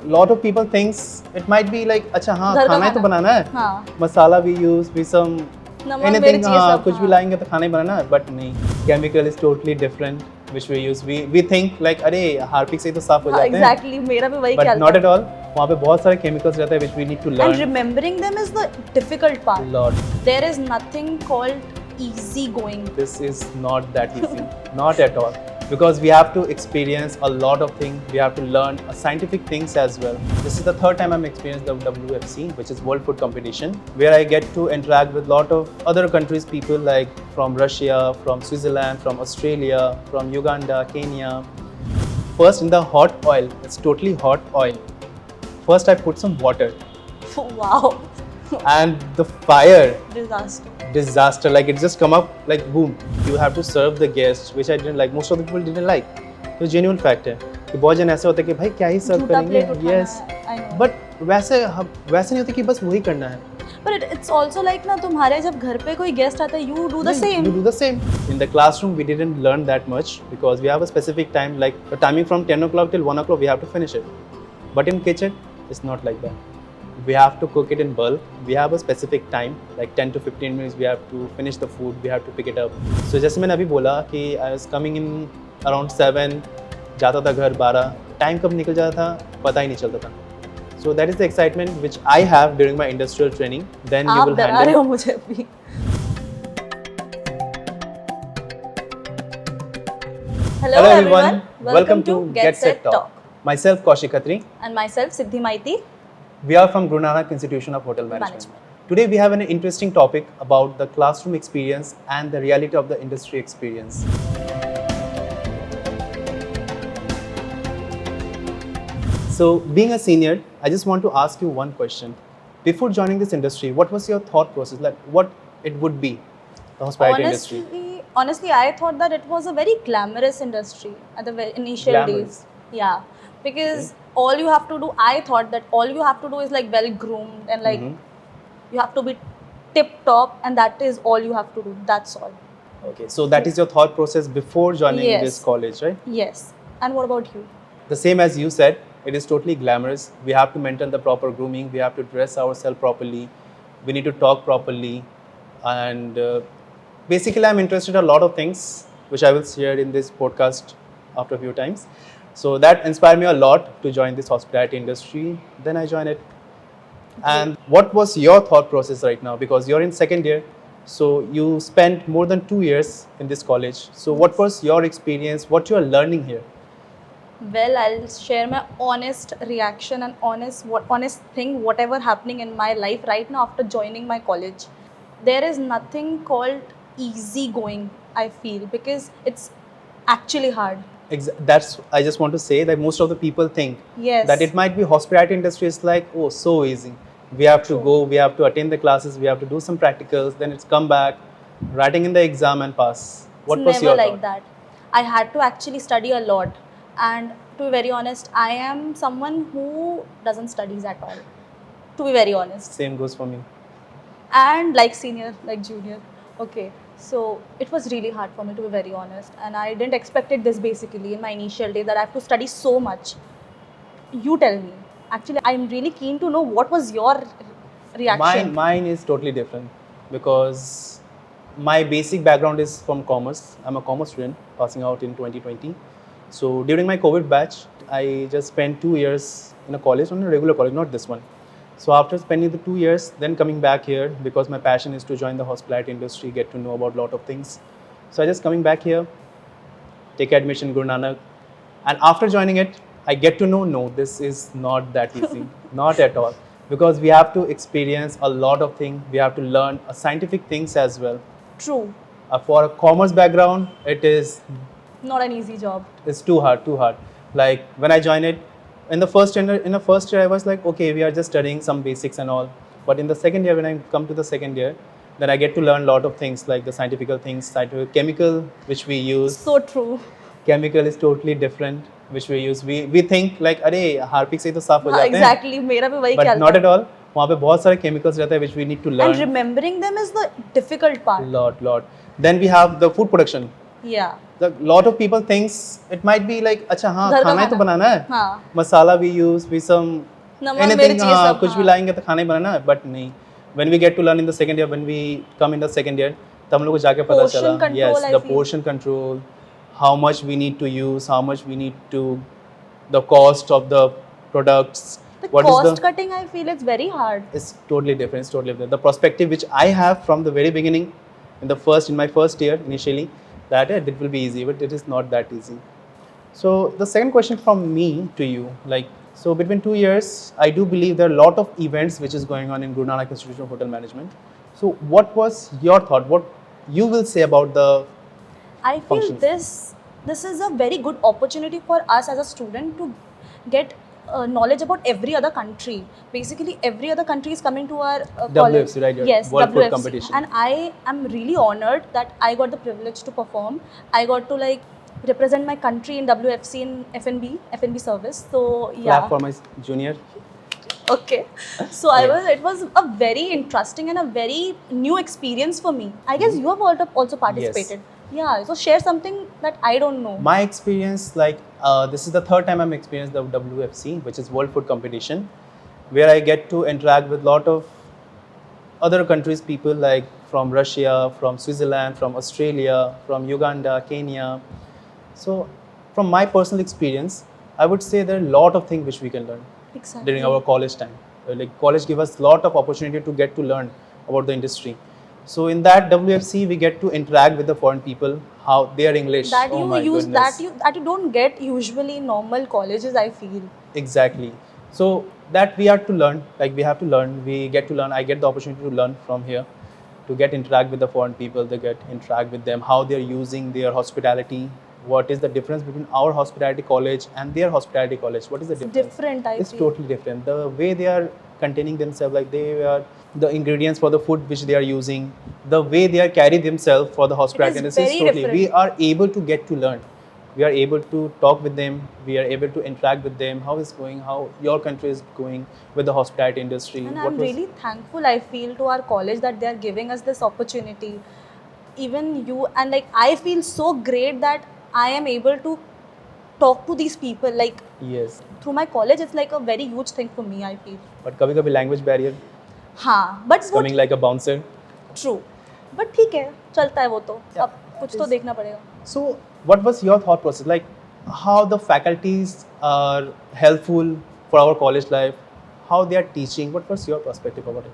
lot of people thinks it might be like अच्छा हाँ घर का खाना ही तो खाना। बनाना है, हाँ, मसाला we use we some नमक anything मिर्च ये हाँ सब, कुछ भी हाँ। लाएंगे तो खाना ही बनाना है, but नहीं, chemical is totally different which we use. We think like अरे हार्पिक से ही तो साफ हो हाँ, जाते हैं, exactly, मेरा भी वही but ख्याल not था। at all. वहाँ पे बहुत सारे chemicals रहते हैं which we need to And learn remembering them is the difficult a part. lot. There is nothing called easy going. This is not that easy, not at all. Because we have to experience a lot of things, we have to learn scientific things as well. This is the third time I'm experiencing the WFC, which is World Food Competition, where I get to interact with a lot of other countries' people like from Russia, from Switzerland, from Australia, from Uganda, Kenya. First in the hot oil, it's totally hot oil. First I put some water Wow, and the fire disaster. like it just come up like boom, you have to serve the guests, which I didn't like, most of the people didn't like. तो genuine fact है कि बहुत जन ऐसे होते हैं कि भाई क्या ही सर्व झूठा करेंगे, plate उठाना yes, है, I know. but वैसे नहीं होता कि बस वही करना है. But it's also like ना तुम्हारे जब घर पे कोई गेस्ट आता है, you do the same. You do the same. In the classroom we didn't learn that much because we have a specific time, like the timing from 10 o'clock till 1 o'clock we have to finish it. But in kitchen it's not like that. We have to cook it in bulk. We have a specific time, like 10 to 15 minutes. We have to finish the food. We have to pick it up. So जैसे मैंने अभी बोला कि I was coming in around 7, जाता था घर 12. Time कब निकल जाता था पता ही नहीं चलता था. So that is the excitement which I have during my industrial training. Then you आप will डरा रहे handle. हो मुझे अभी. Hello everyone. Welcome to Get Set Talk. Myself Kaushik Khatri. And myself Siddhi Maiti. We are from Guru Nanak Institution of Hotel Management. Today we have an interesting topic about the classroom experience and the reality of the industry experience. So being a senior, I just want to ask you one question. Before joining this industry, what was your thought process? Like what it would be, the hospitality industry? Honestly, I thought that it was a very glamorous industry at the initial Glamorous. days. Yeah, because all you have to do, I thought that all you have to do is like well groomed and like you have to be tip top, and that is all you have to do. That's all. Okay, so that is your thought process before joining Yes. this college, right? Yes. And what about you? The same as you said, it is totally glamorous. We have to maintain the proper grooming. We have to dress ourselves properly. We need to talk properly. And basically, I'm interested in a lot of things, which I will share in this podcast after a few times. So that inspired me a lot to join this hospitality industry. Then I joined it. And what was your thought process right now? Because you're in second year, so you spent more than 2 years in this college. So what was your experience? What you are learning here? Well, I'll share my honest reaction and honest thing, whatever happening in my life right now after joining my college. There is nothing called easy going, I feel, because it's actually hard. That's I just want to say that most of the people think Yes. that it might be hospitality industry is like, oh, so easy. We have to True. go, we have to attend the classes, we have to do some practicals, then it's come back, writing in the exam and pass. What It's was never your like thought? that. I had to actually study a lot, and to be very honest, I am someone who doesn't studies at all. To be very honest, Same goes for me. and like senior, like junior. Okay, so it was really hard for me, to be very honest, and I didn't expected this basically in my initial day that I have to study so much. You tell me. Actually, I'm really keen to know what was your reaction. Mine is totally different because my basic background is from commerce. I'm a commerce student passing out in 2020. So during my COVID batch, I just spent 2 years in a college, on a regular college, not this one. So after spending the 2 years, then coming back here because my passion is to join the hospitality industry, get to know about a lot of things. So I just coming back here, take admission Guru Nanak, and after joining it, I get to know, no, this is not that easy, not at all. Because we have to experience a lot of things, we have to learn scientific things as well. True, For a commerce background, it is not an easy job. it's too hard, too hard. Like when I joined it, in the first year, I was like, okay, we are just studying some basics and all. But in the second year, when I come to the second year, then I get to learn a lot of things like the scientific things, scientific chemical which we use. So true. Chemical is totally different which we use. We think like अरे Harpic से ही तो साफ हो हाँ, जाते हैं. exactly. मेरा भी वही But ख्याल not था. at all. वहाँ पे बहुत सारे chemicals रहते हैं which we need to learn. And remembering them is the difficult part. Lot. Then we have the food production. Yeah. The lot of people thinks it might be like अच्छा हाँ घर का खाना ही तो खाना। बनाना है, हाँ, मसाला we use we some नमक anything मिर्च ये हाँ सब, कुछ भी हाँ। लाएंगे तो खाना ही बनाना है, but नहीं, when we get to learn in the second year, when we come in the second year, तब हम लोग को जाके पता चला Portion control, yes I the feel. portion control, how much we need to use, how much we need to, the cost of the products, The what is cost the, cutting, I feel it's very hard. it's totally different. It's totally different. The perspective which I have from the very beginning, in my first year initially, that it will be easy, but it is not that easy. So the second question from me to you, like, so between 2 years, I do believe there are a lot of events which is going on in Guru Nanak Institute of Hotel Management. So what was your thought? What you will say about the I feel functions? this is a very good opportunity for us as a student to get knowledge about every other country. Basically, every other country is coming to our college. WFC, right? Your Yes, World Food WFC. Competition. And I am really honored that I got the privilege to perform. I got to like represent my country in WFC in FNB service. So yeah. Clap for my junior. Okay. So it was a very interesting and a very new experience for me. I guess you have also participated. Yeah. So share something that I don't know. My experience, like this is the third time I'm experienced the WFC, which is World Food Competition, where I get to interact with a lot of other countries, people like from Russia, from Switzerland, from Australia, from Uganda, Kenya. So, from my personal experience, I would say there are a lot of things which we can learn Exactly. during our college time. Like college give us a lot of opportunity to get to learn about the industry. So in that WFC, we get to interact with the foreign people, how their English. That oh you my use goodness. that you don't get usually in normal colleges, I feel. Exactly. So that we have to learn, like we have to learn, we get to learn. I get the opportunity to learn from here, to get interact with the foreign people, they get interact with them, how they're using their hospitality. What is the difference between our hospitality college and their hospitality college? What is the difference? Different, I It's feel. totally different. The way they are containing themselves, like they are the ingredients for the food which they are using, the way they are carry themselves for the hospitality. It is This is very totally. different. We are able to get to learn. We are able to talk with them. We are able to interact with them. How is going? How your country is going with the hospitality industry? And What I'm was- really thankful, I feel, to our college that they are giving us this opportunity. Even you, and like, I feel so great that I am able to talk to these people. Like, Yes, through my college, it's like a very huge thing for me, I feel. but कभी-कभी language barrier हाँ, but is वो coming like a bouncer. true. But ठीक है, चलता है वो तो. Yeah. अब कुछ तो देखना पड़ेगा. So, what was your thought process? Like, how the faculties are helpful for our college life? How they are teaching? What was your perspective about it?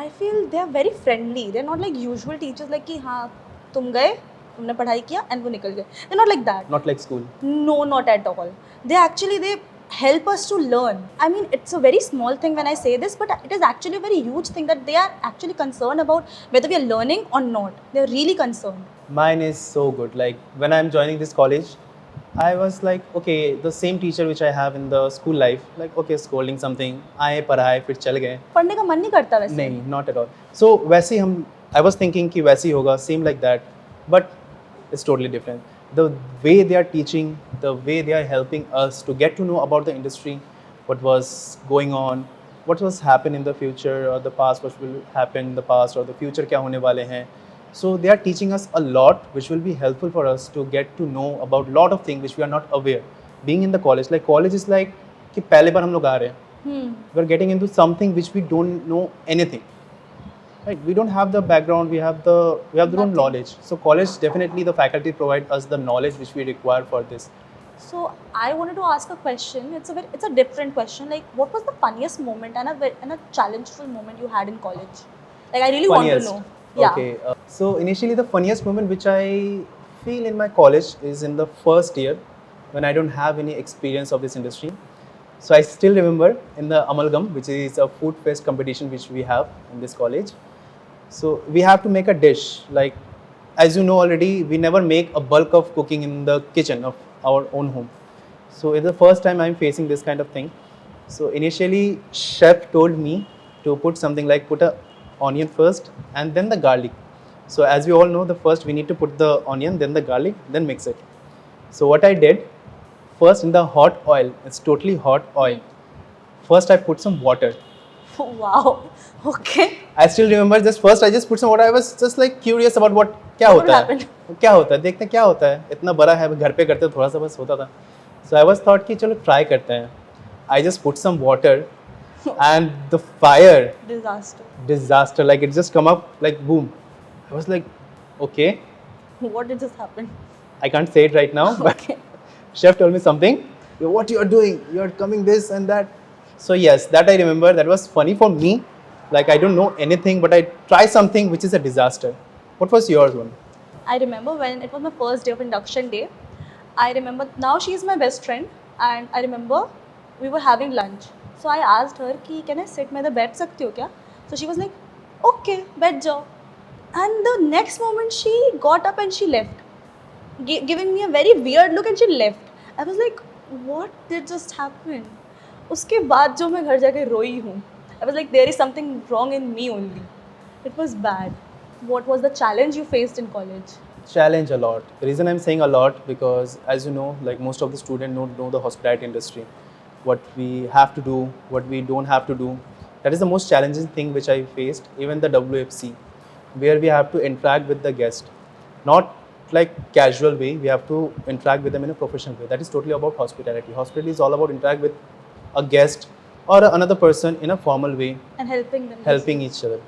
I feel they are very friendly. They're not like usual teachers like कि हाँ तुम गए, तुमने पढ़ाई किया and वो निकल गए. They're not like that. Not like school. No, not at all. They help us to learn. I mean, it's a very small thing when I say this, but it is actually a very huge thing that they are actually concerned about whether we are learning or not. They're really concerned. Mine is so good. Like when I'm joining this college, I was like, okay, the same teacher which I have in the school life, like okay, scolding something, आए पढ़ाए फिर चल गए. पढ़ने का मन नहीं करता वैसे. नहीं, not at all. So वैसे ही हम, I was thinking कि वैसे ही होगा, same like that, but it's totally different. The way they are teaching, the way they are helping us to get to know about the industry, what was going on, what was happen in the future or the past, what will happen in the past or the future क्या होने वाले हैं. So they are teaching us a lot, which will be helpful for us to get to know about lot of things which we are not aware. Being in the college, like college is like कि पहले बार हम लोग आ रहे हैं. We are getting into something which we don't know anything. Right? We don't have the background. We have the own Nothing. knowledge. So college definitely the faculty provide us the knowledge which we require for this. So I wanted to ask a question. It's a different question. Like, what was the funniest moment and a challengeful moment you had in college? Like, I really want to know. Yeah. Okay. So initially the funniest moment which I feel in my college is in the first year when I don't have any experience of this industry. So I still remember in the Amalgam, which is a food fest competition which we have in this college. So we have to make a dish. Like, as you know already, we never make a bulk of cooking in the kitchen of our own home. So it's the first time I'm facing this kind of thing. So initially, chef told me to put something like put a onion first and then the garlic. So as we all know, the first we need to put the onion, then the garlic, then mix it. So what I did, first in the hot oil, it's totally hot oil. First I put some water. Wow. Okay. I still remember just first I just put some water. I was just like curious about what क्या What होता happened? है, क्या होता है, देखते हैं क्या होता है, इतना बड़ा है, घर पे करते थोड़ा सा बस होता था. सो आई वाज थॉट कि चलो ट्राई करते हैं. I just put some water and the fire Disaster. disaster, like it just come up like boom. I was like, okay, What did just happen? I can't say it right now, but Okay. chef told me something. What you are doing? You are coming this and that. So yes, that I remember. That was funny for me. Like I don't know anything, but I try something which is a disaster. What was yours one? I remember when it was my first day of induction day. I remember now she is my best friend, and I remember we were having lunch. So I asked her कि can I sit? मैं इधर बैठ सकती हूँ क्या? So she was like, okay, बैठ जाओ. And the next moment she got up and she left, giving me a very weird look and she left. I was like, what did just happen? उसके बाद जो मैं घर जाके रोई हूँ. I was like, there is something wrong in me only. It was bad. What was the challenge you faced in college? Challenge a lot. The reason I'm saying a lot because, as you know, like most of the students don't know the hospitality industry, what we have to do, what we don't have to do. That is the most challenging thing which I faced. Even the WFC, where we have to interact with the guest, not like casual way. We have to interact with them in a professional way. That is totally about hospitality. Hospitality is all about interact with a guest or another person in a formal way, And helping them. helping each other.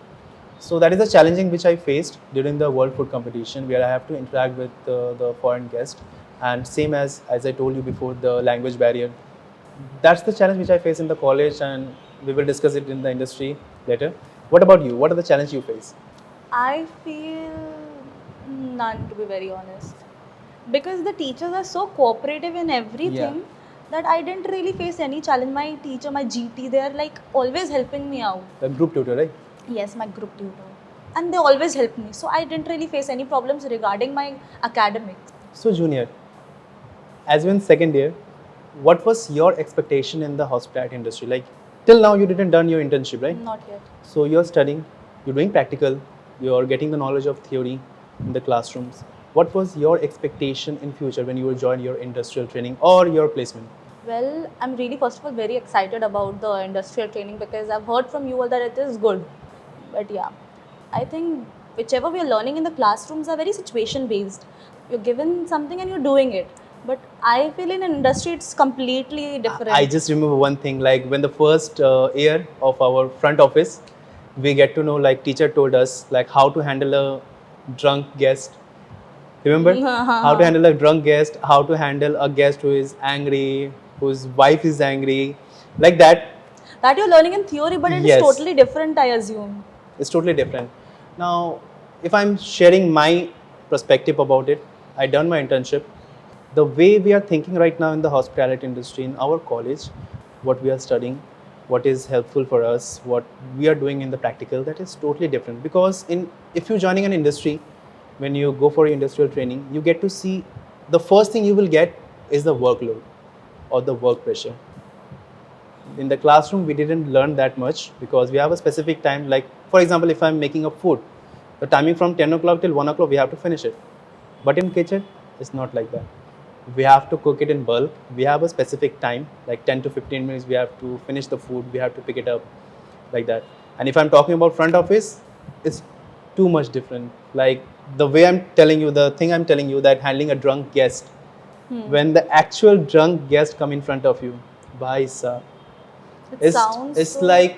So that is the challenging which I faced during the World Food Competition, where I have to interact with the foreign guest, and same as I told you before, the language barrier. That's the challenge which I face in the college, and we will discuss it in the industry later. What about you? What are the challenges you face? I feel none, to be very honest, because the teachers are so cooperative in everything that I didn't really face any challenge. My teacher, my GT, they are like always helping me out. The group tutor, right? Yes, my group tutor, and they always help me. So I didn't really face any problems regarding my academics. So junior, as you in second year, what was your expectation in the hospitality industry? Like till now, you didn't done your internship, right? Not yet. So you're studying, you're doing practical, you're getting the knowledge of theory in the classrooms. What was your expectation in future when you will join your industrial training or your placement? Well, I'm really first of all very excited about the industrial training because I've heard from you all that it is good. But yeah, I think whichever we are learning in the classrooms are very situation based. You're given something and you're doing it. But I feel in an industry it's completely different. I just remember one thing, like when the first year of our front office, we get to know, like teacher told us like how to handle a drunk guest. Remember? How to handle a drunk guest, how to handle a guest who is angry, whose wife is angry, like that. That you're learning in theory, but it is Yes. totally different, I assume. It's totally different. Now, if I'm sharing my perspective about it, I done my internship. The way we are thinking right now in the hospitality industry in our college, what we are studying, what is helpful for us, what we are doing in the practical, that is totally different. Because in if you're joining an industry, when you go for your industrial training, you get to see the first thing you will get is the workload or the work pressure. In the classroom we didn't learn that much because we have a specific time, like for example if I'm making a food, the timing from 10 o'clock till 1 o'clock we have to finish it. But in kitchen it's not like that. We have to cook it in bulk. We have a specific time, like 10 to 15 minutes we have to finish the food, we have to pick it up, like that. And if I'm talking about front office, it's too much different. Like the way I'm telling you, the thing I'm telling you, that handling a drunk guest, when the actual drunk guest come in front of you, bhai sahab, It sounds it's so... like,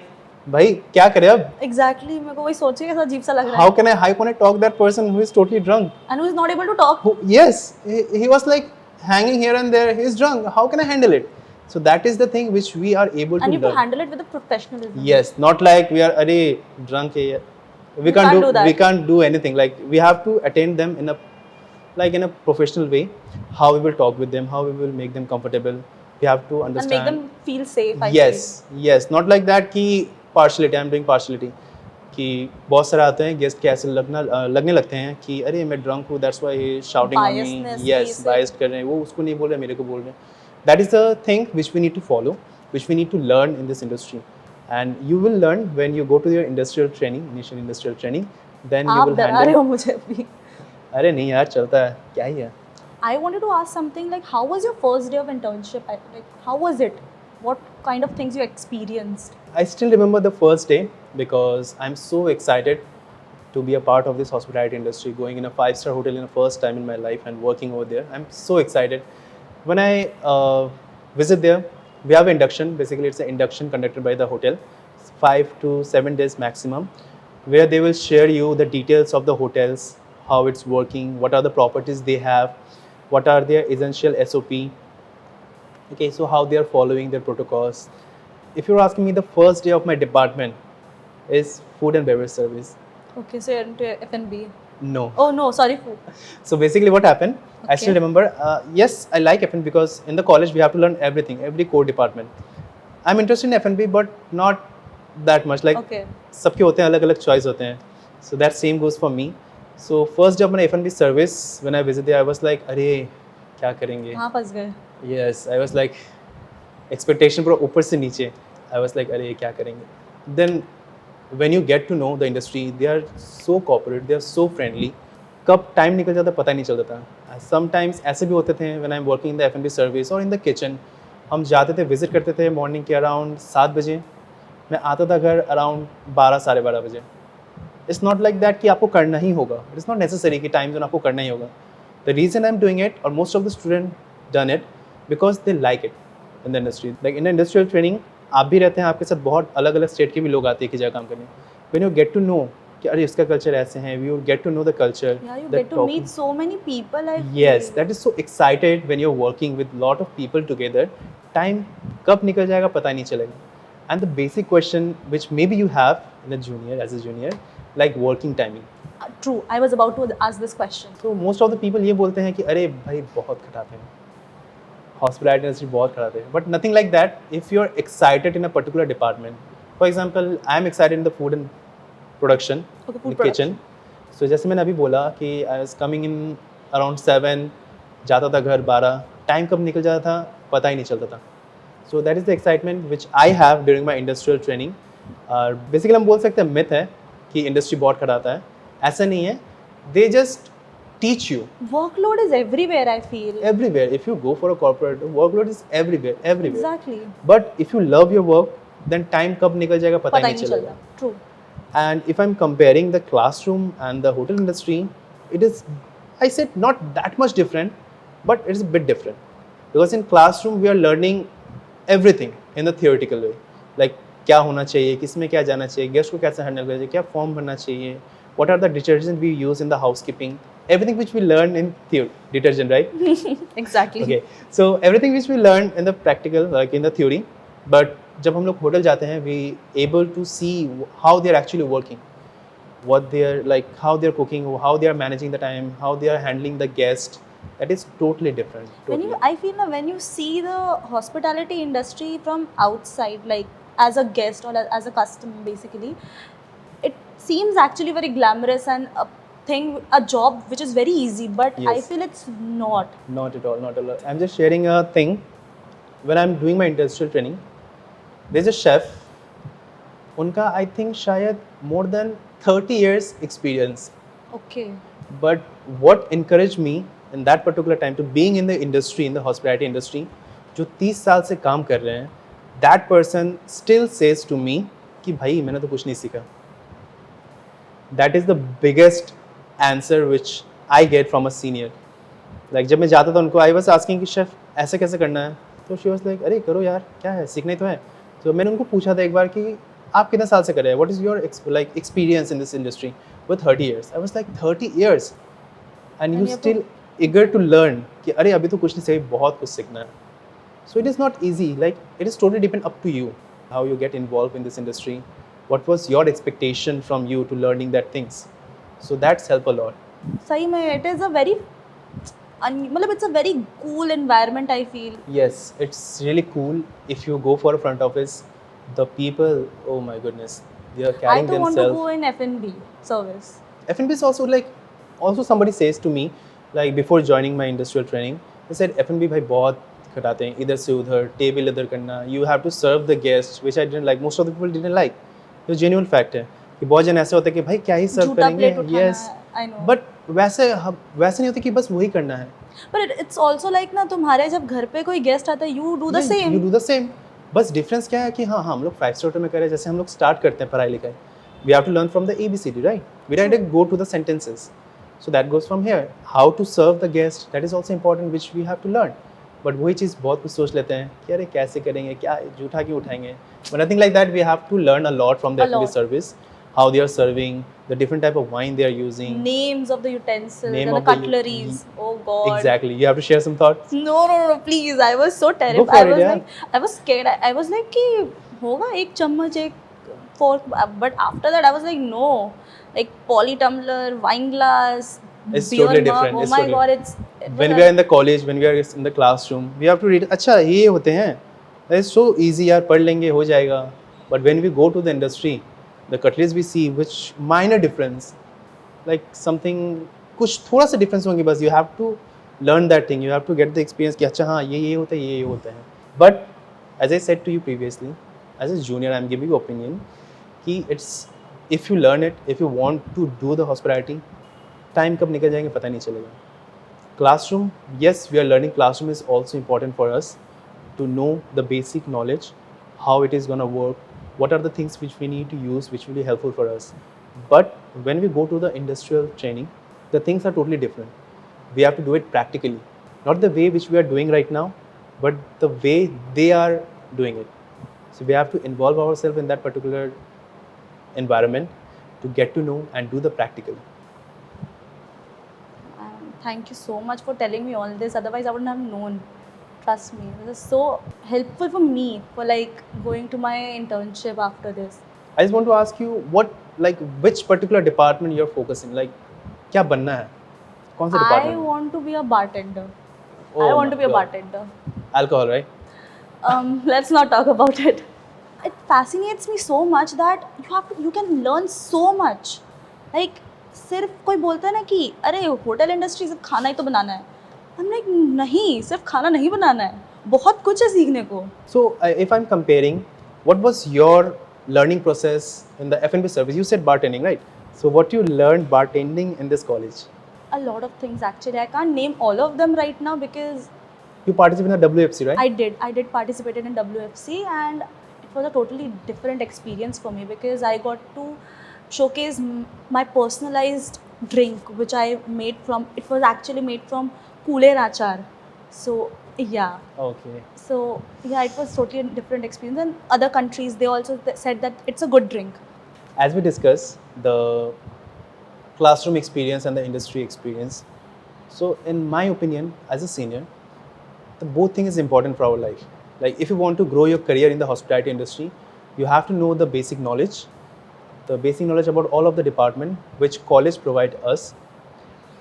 भाई क्या करे अब? Exactly, मेरे को वही सोच के कैसा अजीब सा लग रहा How है. can I talk that person who is totally drunk? And who is not able to talk. Yes, he was like hanging here and there. He's drunk. How can I handle it? So that is the thing which we are able And to you have to learn. handle it with a professionalism. Yes, not like we are drunk here. We can't do that. We can't do anything. Like we have to attend them in a professional way. How we will talk with them, how we will make them comfortable. We have to And understand. make them feel safe, I Yes, yes, not like that कि partiality, I'm doing partiality कि बहुत सारे आते हैं guest के ऐसे लगने लगते हैं कि अरे मैं ड्रंक हूँ, that's why he is shouting on me. Biasness, Yes, ये सब. biased कर रहे हैं, वो उसको नहीं बोल रहे मेरे को बोल रहे हैं. That is the thing which we need to follow, which we need to learn in this industry, and you will learn when you go to your industrial training, initial industrial training, then you आप will डरा रहे handle. हो मुझे अभी. अरे नहीं यार चलता है, क्या ही है. I wanted to ask something like, how was your first day of internship? Like, how was it? What kind of things you experienced? I still remember the first day because I'm so excited. to be a part of this hospitality industry, going in a 5-star hotel in the first time in my life and working over there. I'm so excited. When I visit there, we have induction. Basically, it's an induction conducted by the hotel, 5 to 7 days maximum, where they will share you the details of the hotels, how it's working, what are the properties they have, what are their essential SOP. Okay, so how they are following their protocols. If you're asking me, the first day of my department is food and beverage service. Okay, so you're into F&B. No. Oh no, sorry, food. So basically, what happened? I still Okay. remember. Yes, I like F&B because in the college we have to learn everything, every core department. I'm interested in F&B, but not that much. Like Okay. सबके होते हैं अलग अलग choice होते हैं. So that same goes for me. So first day of my F&B service, when I visited, I was like, अरे क्या करेंगे? कहाँ फंस गए? Yes, I was like expectation पूरा ऊपर से नीचे. I was like, अरे क्या करेंगे? Then when you get to know the industry, they are so corporate, they are so friendly. कब टाइम निकल जाता पता नहीं चलता था. Sometimes ऐसे भी होते थे when I'm working in the F&B service or in the kitchen. हम जाते थे, विजिट करते थे मॉर्निंग के अराउंड 7 बजे. मैं आता था घर अराउंड 12 साढ़े 12 बजे. इट्स नॉट लाइक दैट कि आपको करना ही होगा. इट इज़ नॉट नेसेसरी कि टाइम जोन आपको करना ही होगा. The reason I am doing it और most of the student done it because they like it in the industry. Like in industrial training आप भी रहते हैं, आपके साथ बहुत अलग अलग स्टेट के भी लोग आते हैं कि जगह काम करने. When you get to know कि अरे इसका कल्चर ऐसे हैं, you get to know the culture. Yeah, you get to meet so many people. I Yes, feel. that is so excited when you're working with lot of people together. Time कब निकल जाएगा पता नहीं चलेगा. And the basic question which maybe you have in a junior, as a junior, like working timing. True. I was about to ask this question. So most of the people ये बोलते हैं कि अरे भाई बहुत खटाते हैं, hospitality industry बहुत खटाते हैं. But nothing like that. If you're excited in a particular department, for example, I am excited in the food and production, Okay, in food the kitchen. So जैसे मैंने अभी बोला कि I was coming in around 7, जाता था घर 12, time कब निकल जाता था पता ही नहीं चलता था. So that is the excitement which I have during my industrial training. Basically हम बोल सकते हैं myth है कि इंडस्ट्री बहुत खटाता है. ऐसा नहीं है. They just teach you Workload is everywhere, I feel. everywhere. If you go for a corporate, workload is everywhere, everywhere. Exactly. But if you love your work, then time कब निकल जाएगा पता पता ही ही नहीं नहीं चलेगा. चलता. True. And if I'm comparing the classroom and the hotel industry, it is, I said, not that much different, but it is a bit different. Because in classroom, we are learning everything in the theoretical way. Like, क्या होना चाहिए, किसमें क्या जाना चाहिए, guest को कैसे handle करना चाहिए, क्या फॉर्म भरना चाहिए, what are the detergents we use in the housekeeping, everything which we learn in theory, detergent, right? Exactly. Okay, so everything which we learn in the practical, like in the theory, but जब हम लोग hotel जाते हैं, we able to see how they are actually working, what they are like, how they are cooking, how they are managing the time, how they are handling the guest. That is totally different. When Totally. you, I feel now when you see the hospitality industry from outside, like as a guest or as a customer, basically, it seems actually very glamorous and a thing, a job which is very easy. But I Yes. feel it's not. Not at all, not at all. I'm just sharing a thing. When I'm doing my industrial training, there's a chef. उनका I think शायद more than 30 years experience. Okay. But what encouraged me in that particular time to being in the industry, in the hospitality industry, जो 30 साल से काम कर रहे हैं, that person still says to me कि भाई मैंने तो कुछ नहीं सीखा. That is the biggest answer which I get from a senior. Like जब मैं जाता था उनको, I was asking कि शेफ ऐसे कैसे करना है, तो she was like अरे करो यार, क्या है, सीखना ही तो है. तो मैंने उनको पूछा था एक बार कि आप कितने साल से कर रहे हैं, what is your like experience in this industry with 30 years. I was like 30 years and you you have still eager to learn कि अरे अभी तो कुछ नहीं सही, बहुत कुछ सीखना है. So it is not easy, like it is totally depend up to you how you get involved in this industry, what was your expectation from you to learning that things. So that's help a lot. सही में it is a very मतलब it's a very cool environment, I feel. Yes, it's really cool. If you go for a front office, the people, oh my goodness, they are I carrying too want to themselves. go in F&B service. F&B is also like, also somebody says to me, like before joining my industrial training, they said F&B भाई बहुत खटाते हैं, इधर से उधर, table इधर करना, you have to serve the guests, which I didn't like. Most of the people didn't like. ये genuine fact है कि बहुत जन ऐसे होते हैं कि भाई क्या ही सर्व झूठा करेंगे. प्लेट उठाना Yes, है, I know. but वैसे नहीं होता कि बस वही करना है. But it's also like ना तुम्हारे जब घर पे कोई गेस्ट आता है, you do the same. You do the same. बस डिफरेंस क्या है कि हाँ हम लोग 5 स्टार होटल में कर रहे हैं, जैसे हम लोग स्टार्ट करते हैं पढ़ाई लिखाई. We have to learn from the ABCD, right? We have to go to the sentences. So that goes from here. How to serve the guest, that is also important, which we have to learn. But वही चीज़ बहुत कुछ सोच लेते हैं कि अरे कैसे करेंगे, क्या जूठा क्यों उठाएंगे. But nothing like that. We have to learn a lot from the A F&B lot. service, how they are serving, the different type of wine they are using. Names of the utensils Name and the of the- cutleries. Oh God. Exactly. You have to share some thoughts. No, please. I was so Go terrified. for I it, was yeah. like, I was scared. I was like कि होगा एक चम्मच एक fork. But after that, I was like, no. Like poly tumbler, wine glass, It's beer totally mug. different. Oh It's my totally- God, it When was we are in the college, when we are in the classroom, we have to read. अच्छा ये होते हैं. It's so easy यार, पढ़ लेंगे हो जाएगा. But when we go to the industry, the cutleries we see, which minor difference, like something कुछ थोड़ा सा difference होंगे बस. You have to learn that thing. You have to get the experience कि अच्छा हाँ ये होता है ये होता है. But as I said to you previously, as a junior, I'm giving you opinion कि it's if you learn it, if you want to do the hospitality, time कब निकल जाएंगे पता नहीं चलेगा. Classroom, yes, we are learning. Classroom is also important for us to know the basic knowledge, how it is going to work, what are the things which we need to use, which will be helpful for us. But when we go to the industrial training, the things are totally different. We have to do it practically, not the way which we are doing right now, but the way they are doing it. So we have to involve ourselves in that particular environment to get to know and do the practical. Thank you so much for telling me all this. Otherwise, I wouldn't have known. Trust me. This is so helpful for me for like going to my internship after this. I just want to ask you which particular department you're focusing, like क्या बनना है, कौन सा I department? want to be a bartender. Oh I want my to be a God. bartender. Alcohol, right? Let's not talk about it. It fascinates me so much that you can learn so much. Like सिर्फ कोई बोलता है ना कि अरे hotel industry सिर्फ खाना ही तो बनाना है. I'm like नहीं, सिर्फ खाना नहीं बनाना है. बहुत कुछ है सीखने को. So if I'm comparing, what was your learning process in the F&B service? You said bartending, right? So what you learned bartending in this college? A lot of things actually. I can't name all of them right now because You participated in the WFC, right? I did participated in WFC and it was a totally different experience for me because I got to showcase my personalized drink which I made from, it was actually made from Kuler Achar. So yeah. Okay. So yeah, it was totally a different experience. And other countries, they also said that it's a good drink. As we discussed, the classroom experience and the industry experience. So in my opinion, as a senior, the both thing is important for our life. Like if you want to grow your career in the hospitality industry, you have to know the basic knowledge about all of the department which college provide us,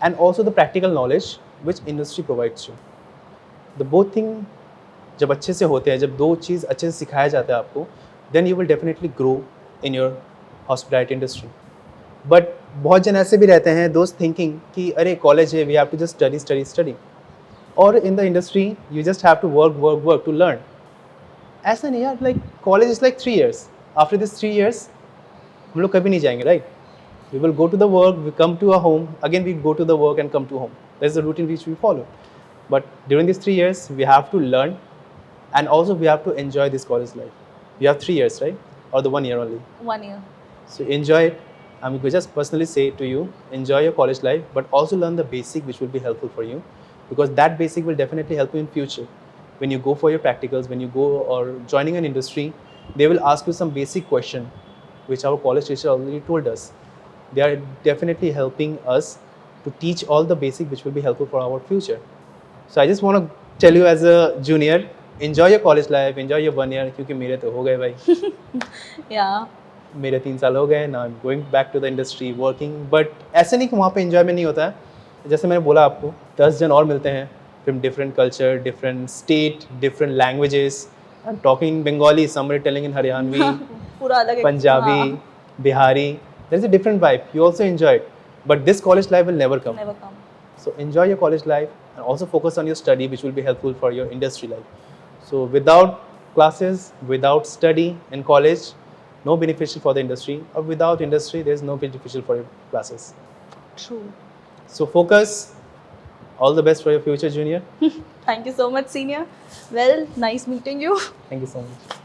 and also the practical knowledge which industry provides you. The both thing जब अच्छे से होते हैं, जब दो चीज़ अच्छे से सिखाया जाता है आपको, then you will definitely grow in your hospitality industry. But बहुत जन ऐसे भी रहते हैं, those thinking कि अरे कॉलेज है, we have to just study. Or in the industry, you just have to work to learn. ऐसा नहीं यार, like college is like 3 years. After this 3 years, हम लोग कभी नहीं जाएंगे, right? We will go to the work, we come to our home, again we go to the work and come to home. That's the routine which we follow. But during these 3 years, we have to learn, and also we have to enjoy this college life. You have 3 years, right? Or the 1 year only. 1 year. So enjoy it. I mean, we just personally say to you, enjoy your college life, but also learn the basic which will be helpful for you, because that basic will definitely help you in future. When you go for your practicals, when you go or joining an industry, they will ask you some basic question, which our college teacher already told us. They are definitely helping us to teach all the basic which will be helpful for our future. So I just want to tell you as a junior, enjoy your college life, enjoy your 1 year, क्योंकि मेरे तो हो गए भाई. Yeah. मेरे 3 साल हो गए. Now I'm going back to the industry working. But ऐसे नहीं कि वहाँ पे enjoyment नहीं होता है. जैसे मैंने बोला आपको, 10 जन और मिलते हैं from different culture, different state, different languages. I'm talking Bengali, somebody telling in Haryanvi, पूरा अलग एक- Punjabi, हाँ, Bihari. There's a different vibe. You also enjoy it. But this college life will never come. never come. So enjoy your college life and also focus on your study, which will be helpful for your industry life. So without classes, without study in college, no beneficial for the industry. Or without industry, there's no beneficial for your classes. True. So focus. All the best for your future, junior. Thank you so much, senior. Well, nice meeting you. Thank you so much.